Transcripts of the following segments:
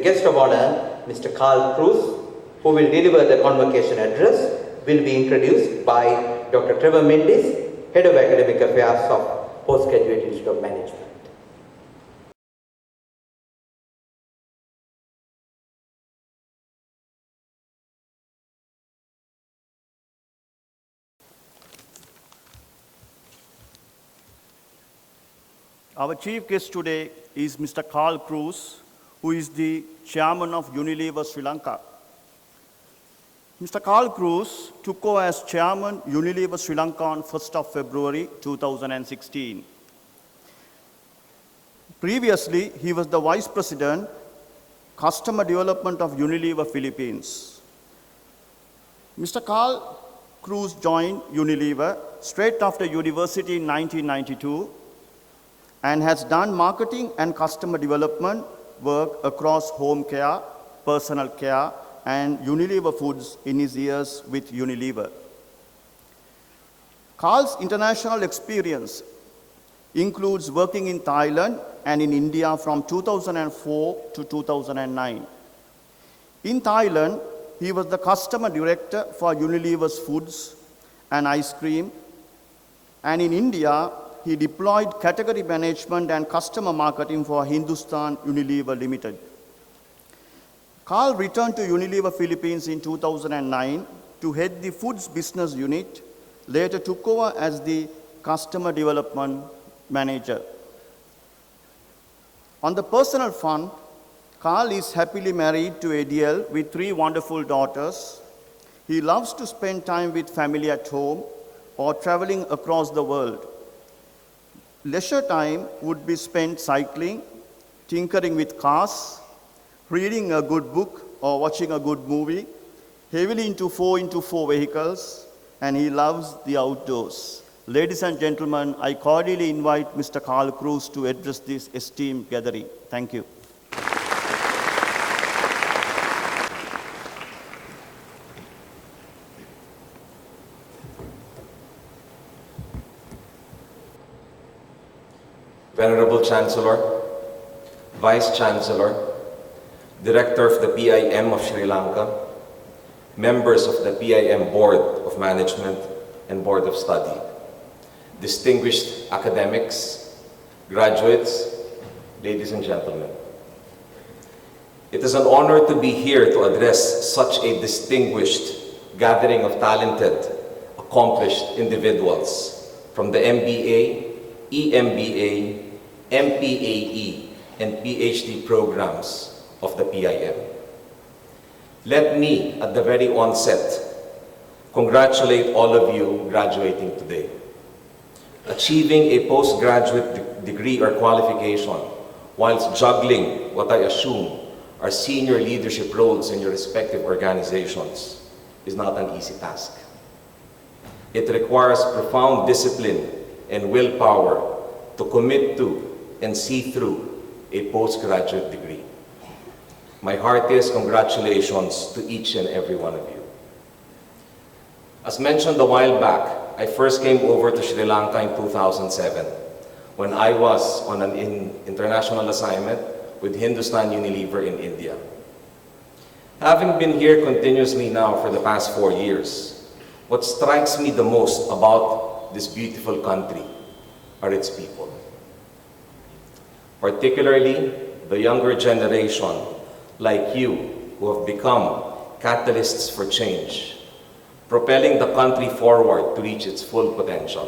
guest of honor, Mr. Cruz, who will deliver the convocation address, will be introduced by Dr. Trevor Mendes, Head of Academic Affairs of Postgraduate Institute of Management. Our chief guest today is Mr. Cruz, who is the chairman of Unilever Sri Lanka. Mr. Cruz took over as chairman Unilever Sri Lanka on 1st of February 2016. Previously, he was the vice president, customer development of Unilever Philippines. Mr. Cruz joined Unilever straight after university in 1992 and has done marketing and customer development work across home care, personal care, and Unilever Foods in his years with Unilever. Carl's international experience includes working in Thailand and in India from 2004 to 2009. In Thailand, he was the customer director for Unilever's Foods and Ice Cream, and in India, he deployed category management and customer marketing for Hindustan Unilever Limited. Carl returned to Unilever Philippines in 2009 to head the foods business unit, later took over as the customer development manager. On the personal front, Carl is happily married to Adiel with 3 wonderful daughters. He loves to spend time with family at home or traveling across the world. Leisure time would be spent cycling, tinkering with cars, reading a good book or watching a good movie, heavily into 4x4 vehicles, and he loves the outdoors. Ladies and gentlemen, I cordially invite Mr. Cruz to address this esteemed gathering. Thank you. Venerable Chancellor, Vice Chancellor, Director of the PIM of Sri Lanka, members of the PIM Board of Management and Board of Study, distinguished academics, graduates, ladies and gentlemen. It is an honor to be here to address such a distinguished gathering of talented, accomplished individuals from the MBA, EMBA, MPAE, and PhD programs of the PIM. Let me, at the very onset, congratulate all of you graduating today. Achieving a postgraduate degree or qualification whilst juggling what I assume are senior leadership roles in your respective organizations is not an easy task. It requires profound discipline and willpower to commit to and see through a postgraduate degree. My heartiest congratulations to each and every one of you. As mentioned a while back, I first came over to Sri Lanka in 2007 when I was on an international assignment with Hindustan Unilever in India. Having been here continuously now for the past 4 years, what strikes me the most about this beautiful country are its people. Particularly the younger generation like you who have become catalysts for change, propelling the country forward to reach its full potential,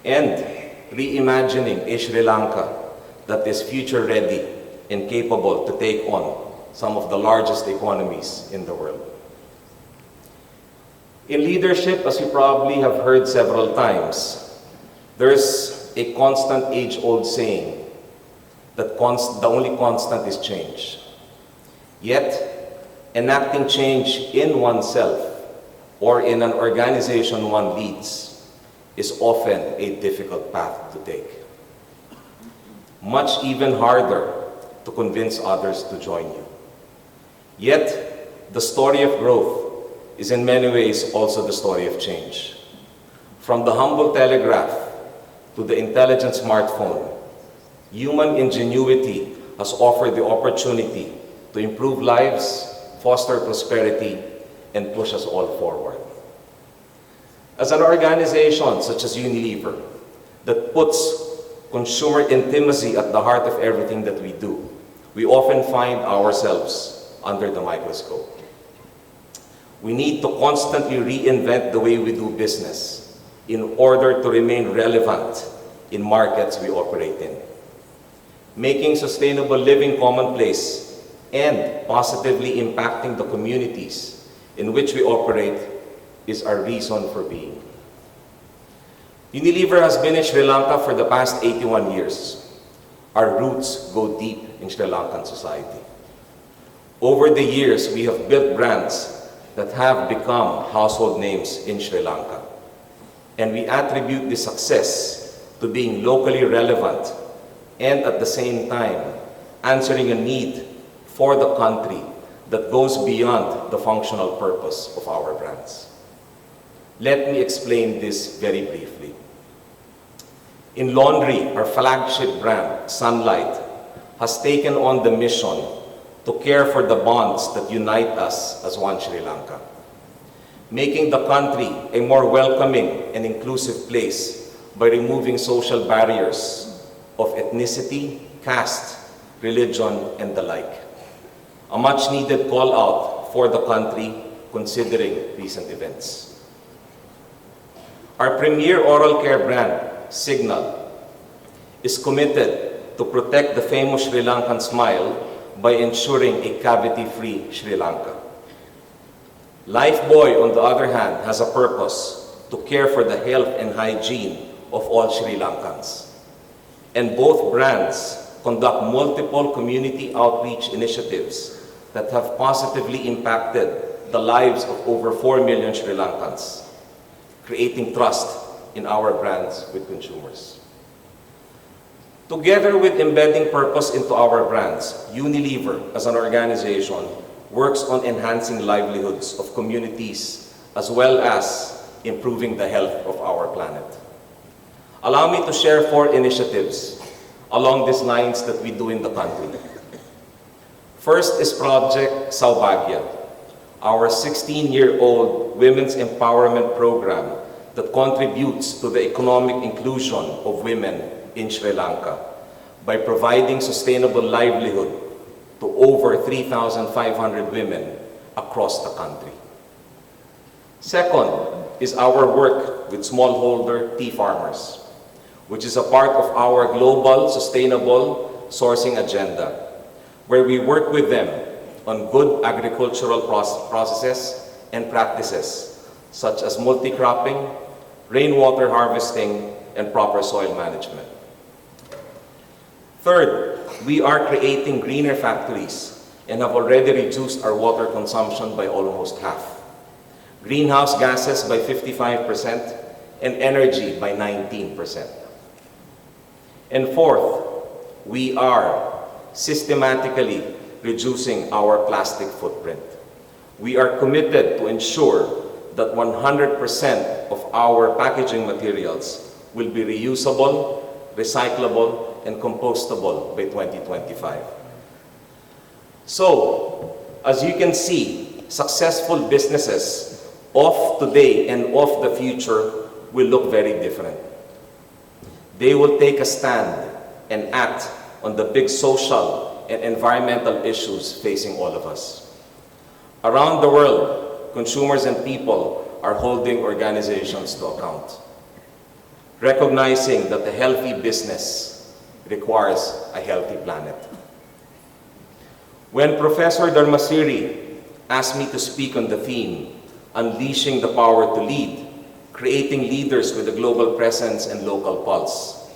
and reimagining a Sri Lanka that is future ready and capable to take on some of the largest economies in the world. In leadership, as you probably have heard several times, there's a constant age-old saying that the only constant is change. Yet, enacting change in oneself or in an organization one leads is often a difficult path to take. Much even harder to convince others to join you. Yet, the story of growth is in many ways also the story of change. From the humble telegraph to the intelligent smartphone, human ingenuity has offered the opportunity to improve lives, foster prosperity, and push us all forward. As an organization such as Unilever that puts consumer intimacy at the heart of everything that we do, we often find ourselves under the microscope. We need to constantly reinvent the way we do business in order to remain relevant in markets we operate in. Making sustainable living commonplace and positively impacting the communities in which we operate is our reason for being. Unilever has been in Sri Lanka for the past 81 years. Our roots go deep in Sri Lankan society. Over the years, we have built brands that have become household names in Sri Lanka. And we attribute this success to being locally relevant and at the same time answering a need for the country that goes beyond the functional purpose of our brands. Let me explain this very briefly. In laundry, our flagship brand, Sunlight, has taken on the mission to care for the bonds that unite us as one Sri Lanka, making the country a more welcoming and inclusive place by removing social barriers of ethnicity, caste, religion, and the like. A much-needed call-out for the country considering recent events. Our premier oral care brand, Signal, is committed to protect the famous Sri Lankan smile by ensuring a cavity-free Sri Lanka. Lifebuoy, on the other hand, has a purpose to care for the health and hygiene of all Sri Lankans. And both brands conduct multiple community outreach initiatives that have positively impacted the lives of over 4 million Sri Lankans, creating trust in our brands with consumers. Together with embedding purpose into our brands, Unilever, as an organization, works on enhancing livelihoods of communities as well as improving the health of our planet. Allow me to share 4 initiatives along these lines that we do in the country. First is Project Saubhagya, our 16-year-old women's empowerment program that contributes to the economic inclusion of women in Sri Lanka by providing sustainable livelihood to over 3,500 women across the country. Second is our work with smallholder tea farmers, which is a part of our global sustainable sourcing agenda, where we work with them on good agricultural processes and practices, such as multi-cropping, rainwater harvesting, and proper soil management. Third, we are creating greener factories and have already reduced our water consumption by almost half, greenhouse gases by 55%, and energy by 19%. And fourth, we are systematically reducing our plastic footprint. We are committed to ensure that 100% of our packaging materials will be reusable, recyclable, and compostable by 2025. So, as you can see, successful businesses of today and of the future will look very different. They will take a stand and act on the big social and environmental issues facing all of us. Around the world, consumers and people are holding organizations to account, recognizing that a healthy business requires a healthy planet. When Professor Dharmasiri asked me to speak on the theme, Unleashing the Power to Lead, Creating Leaders with a Global Presence and Local Pulse,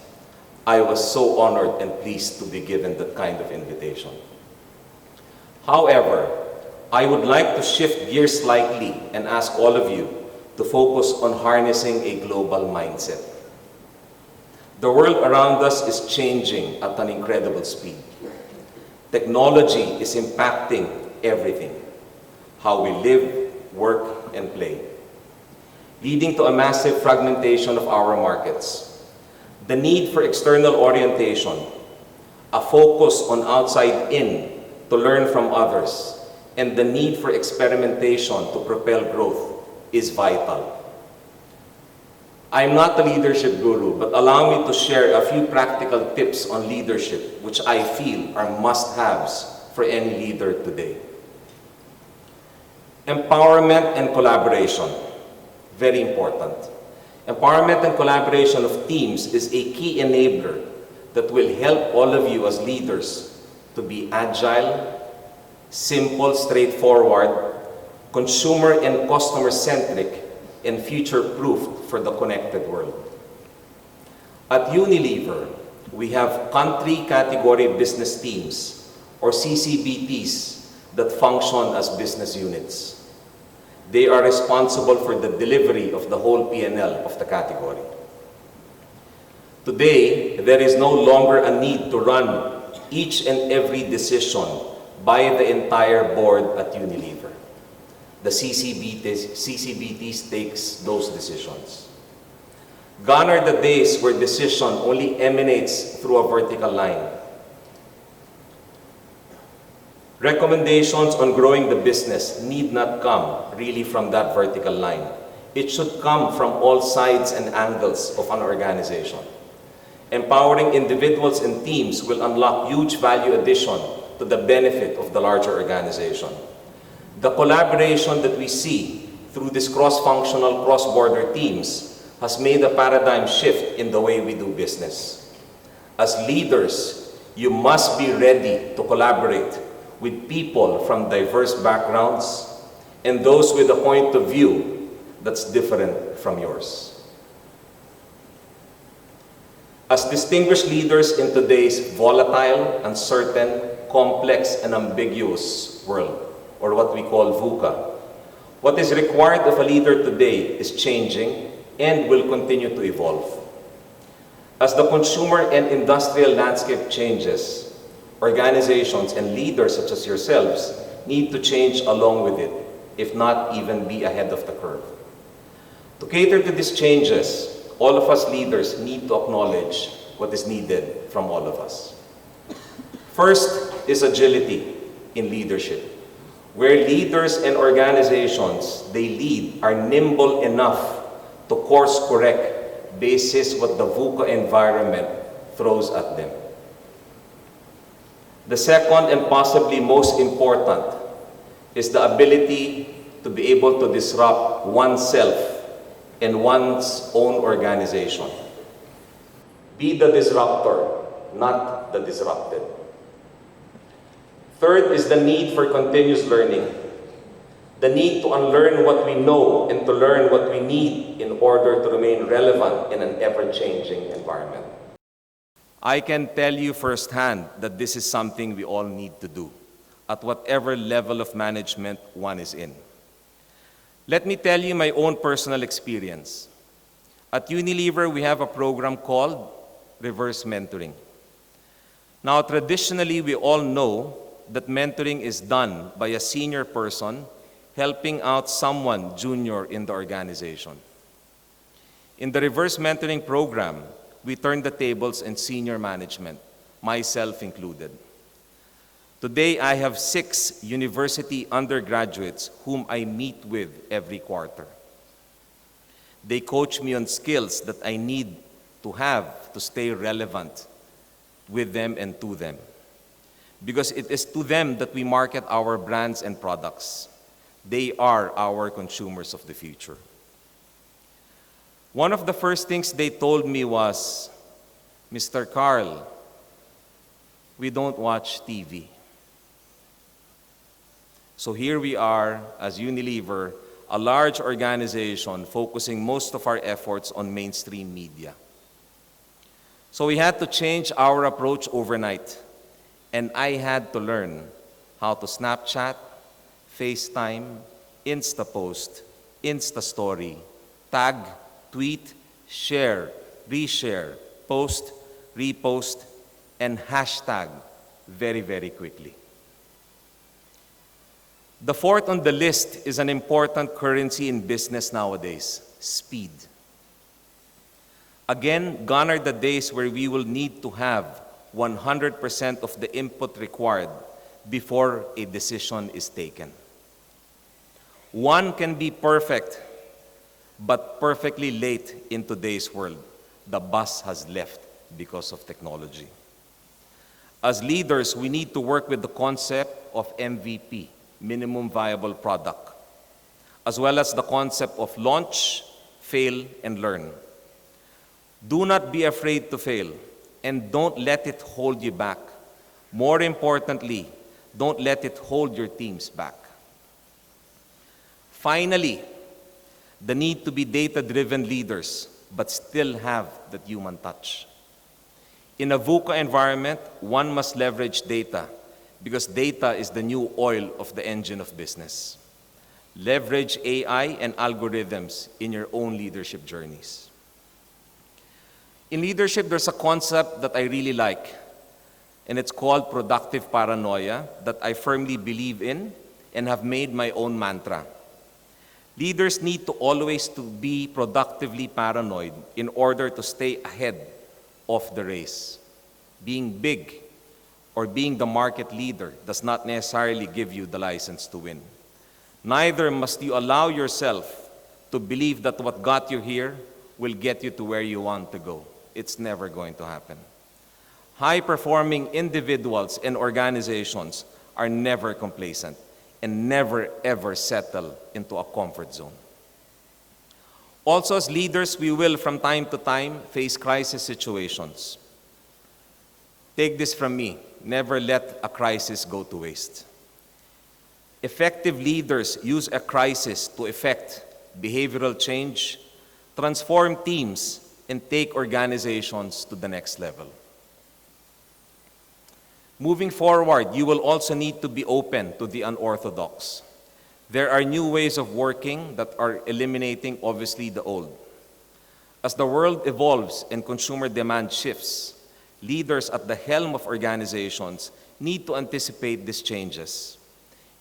I was so honored and pleased to be given that kind of invitation. However, I would like to shift gears slightly and ask all of you to focus on harnessing a global mindset. The world around us is changing at an incredible speed. Technology is impacting everything, how we live, work, and play, leading to a massive fragmentation of our markets. The need for external orientation, a focus on outside-in to learn from others, and the need for experimentation to propel growth is vital. I'm not a leadership guru, but allow me to share a few practical tips on leadership which I feel are must-haves for any leader today. Empowerment and collaboration, very important. Empowerment and collaboration of teams is a key enabler that will help all of you as leaders to be agile, simple, straightforward, consumer and customer-centric, and future-proofed for the connected world. At Unilever, we have country category business teams, or CCBTs, that function as business units. They are responsible for the delivery of the whole P&L of the category. Today, there is no longer a need to run each and every decision by the entire board at Unilever. The CCBTs takes those decisions. Gone are the days where decision only emanates through a vertical line. Recommendations on growing the business need not come really from that vertical line. It should come from all sides and angles of an organization. Empowering individuals and teams will unlock huge value addition to the benefit of the larger organization. The collaboration that we see through these cross-functional, cross-border teams has made a paradigm shift in the way we do business. As leaders, you must be ready to collaborate with people from diverse backgrounds and those with a point of view that's different from yours. As distinguished leaders in today's volatile, uncertain, complex, and ambiguous world, or what we call VUCA, what is required of a leader today is changing and will continue to evolve. As the consumer and industrial landscape changes, organizations and leaders such as yourselves need to change along with it, if not even be ahead of the curve. To cater to these changes, all of us leaders need to acknowledge what is needed from all of us. First is agility in leadership, where leaders and organizations they lead are nimble enough to course correct basis what the VUCA environment throws at them. The second and possibly most important is the ability to be able to disrupt oneself and one's own organization. Be the disruptor, not the disrupted. Third is the need for continuous learning. The need to unlearn what we know and to learn what we need in order to remain relevant in an ever-changing environment. I can tell you firsthand that this is something we all need to do at whatever level of management one is in. Let me tell you my own personal experience. At Unilever, we have a program called Reverse Mentoring. Now, traditionally, we all know that mentoring is done by a senior person helping out someone junior in the organization. In the Reverse Mentoring program, we turn the tables in senior management, myself included. Today, I have 6 university undergraduates whom I meet with every quarter. They coach me on skills that I need to have to stay relevant with them and to them. Because it is to them that we market our brands and products. They are our consumers of the future. One of the first things they told me was, Mr. Carl, we don't watch TV. So here we are as Unilever, a large organization focusing most of our efforts on mainstream media. So we had to change our approach overnight. And I had to learn how to Snapchat, FaceTime, InstaPost, InstaStory, tag, tweet, share, reshare, post, repost, and hashtag very, very quickly. The fourth on the list is an important currency in business nowadays, speed. Again, gone are the days where we will need to have 100% of the input required before a decision is taken. One can be perfect, but perfectly late in today's world. The bus has left because of technology. As leaders, we need to work with the concept of MVP, minimum viable product, as well as the concept of launch, fail, and learn. Do not be afraid to fail, and don't let it hold you back. More importantly, don't let it hold your teams back. Finally, the need to be data-driven leaders, but still have that human touch. In a VUCA environment, one must leverage data because data is the new oil of the engine of business. Leverage AI and algorithms in your own leadership journeys. In leadership, there's a concept that I really like, and it's called productive paranoia that I firmly believe in and have made my own mantra. Leaders need to always to be productively paranoid in order to stay ahead of the race. Being big or being the market leader does not necessarily give you the license to win. Neither must you allow yourself to believe that what got you here will get you to where you want to go. It's never going to happen. High-performing individuals and organizations are never complacent and never ever settle into a comfort zone. Also, as leaders, we will from time to time face crisis situations. Take this from me, never let a crisis go to waste. Effective leaders use a crisis to effect behavioral change, transform teams, and take organizations to the next level. Moving forward, you will also need to be open to the unorthodox. There are new ways of working that are eliminating, obviously, the old. As the world evolves and consumer demand shifts, leaders at the helm of organizations need to anticipate these changes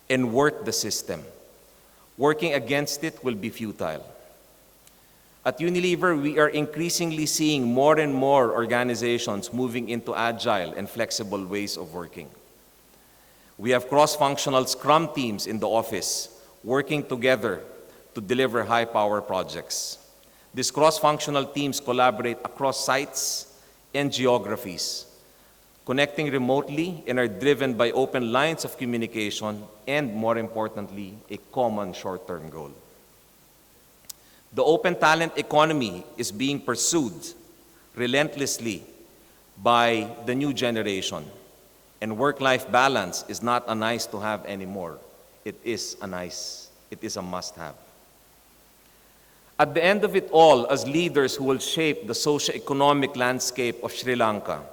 and work the system. Working against it will be futile. At Unilever, we are increasingly seeing more and more organizations moving into agile and flexible ways of working. We have cross-functional Scrum teams in the office working together to deliver high-power projects. These cross-functional teams collaborate across sites and geographies, connecting remotely and are driven by open lines of communication and, more importantly, a common short-term goal. The open talent economy is being pursued relentlessly by the new generation, and work-life balance is not a nice to have anymore. It is a must-have. At the end of it all, as leaders who will shape the socio-economic landscape of Sri Lanka,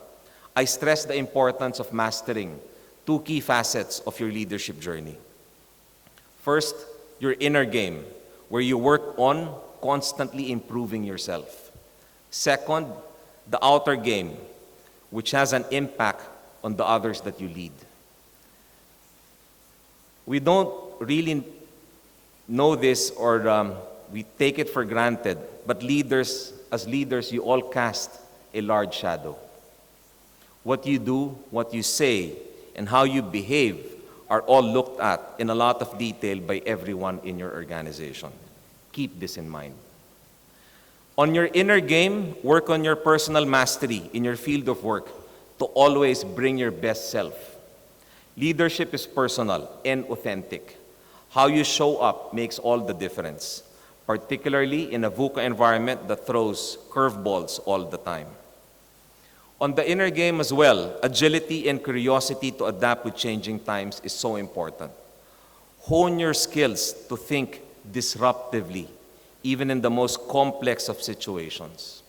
I stress the importance of mastering two key facets of your leadership journey. First, your inner game, where you work on constantly improving yourself. Second, the outer game, which has an impact on the others that you lead. We don't really know this or we take it for granted, but as leaders, you all cast a large shadow. What you do, what you say, and how you behave are all looked at in a lot of detail by everyone in your organization. Keep this in mind. On your inner game, work on your personal mastery in your field of work to always bring your best self. Leadership is personal and authentic. How you show up makes all the difference, particularly in a VUCA environment that throws curveballs all the time. On the inner game as well, agility and curiosity to adapt with changing times is so important. Hone your skills to think disruptively, even in the most complex of situations.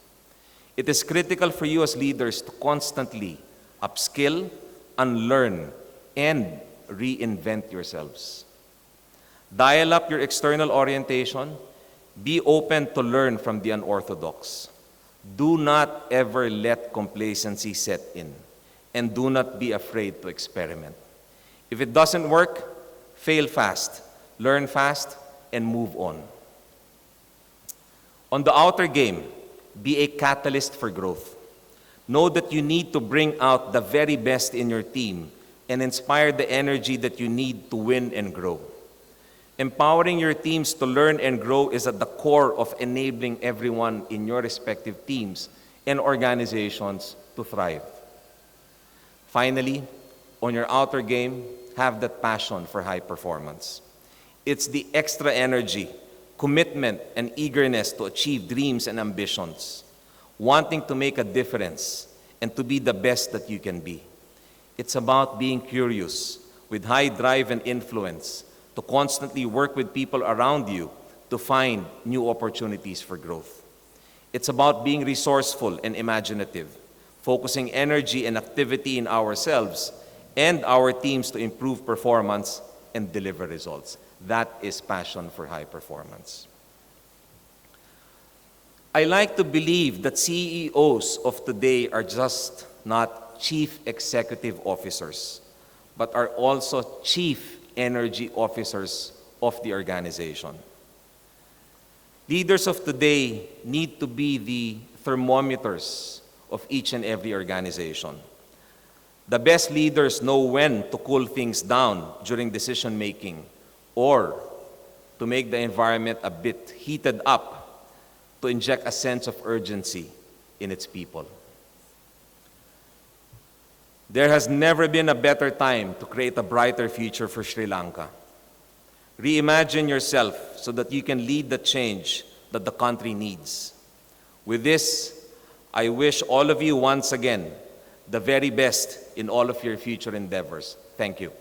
It is critical for you as leaders to constantly upskill, unlearn, and reinvent yourselves. Dial up your external orientation. Be open to learn from the unorthodox. Do not ever let complacency set in, and do not be afraid to experiment. If it doesn't work, fail fast, learn fast, and move on. On the outer game, be a catalyst for growth. Know that you need to bring out the very best in your team and inspire the energy that you need to win and grow. Empowering your teams to learn and grow is at the core of enabling everyone in your respective teams and organizations to thrive. Finally, on your outer game, have that passion for high performance. It's the extra energy, commitment, and eagerness to achieve dreams and ambitions, wanting to make a difference and to be the best that you can be. It's about being curious, with high drive and influence, to constantly work with people around you to find new opportunities for growth. It's about being resourceful and imaginative, focusing energy and activity in ourselves and our teams to improve performance and deliver results. That is passion for high performance. I like to believe that CEOs of today are just not chief executive officers, but are also chief energy officers of the organization. Leaders of today need to be the thermometers of each and every organization. The best leaders know when to cool things down during decision making or to make the environment a bit heated up to inject a sense of urgency in its people. There has never been a better time to create a brighter future for Sri Lanka. Reimagine yourself so that you can lead the change that the country needs. With this, I wish all of you once again the very best in all of your future endeavors. Thank you.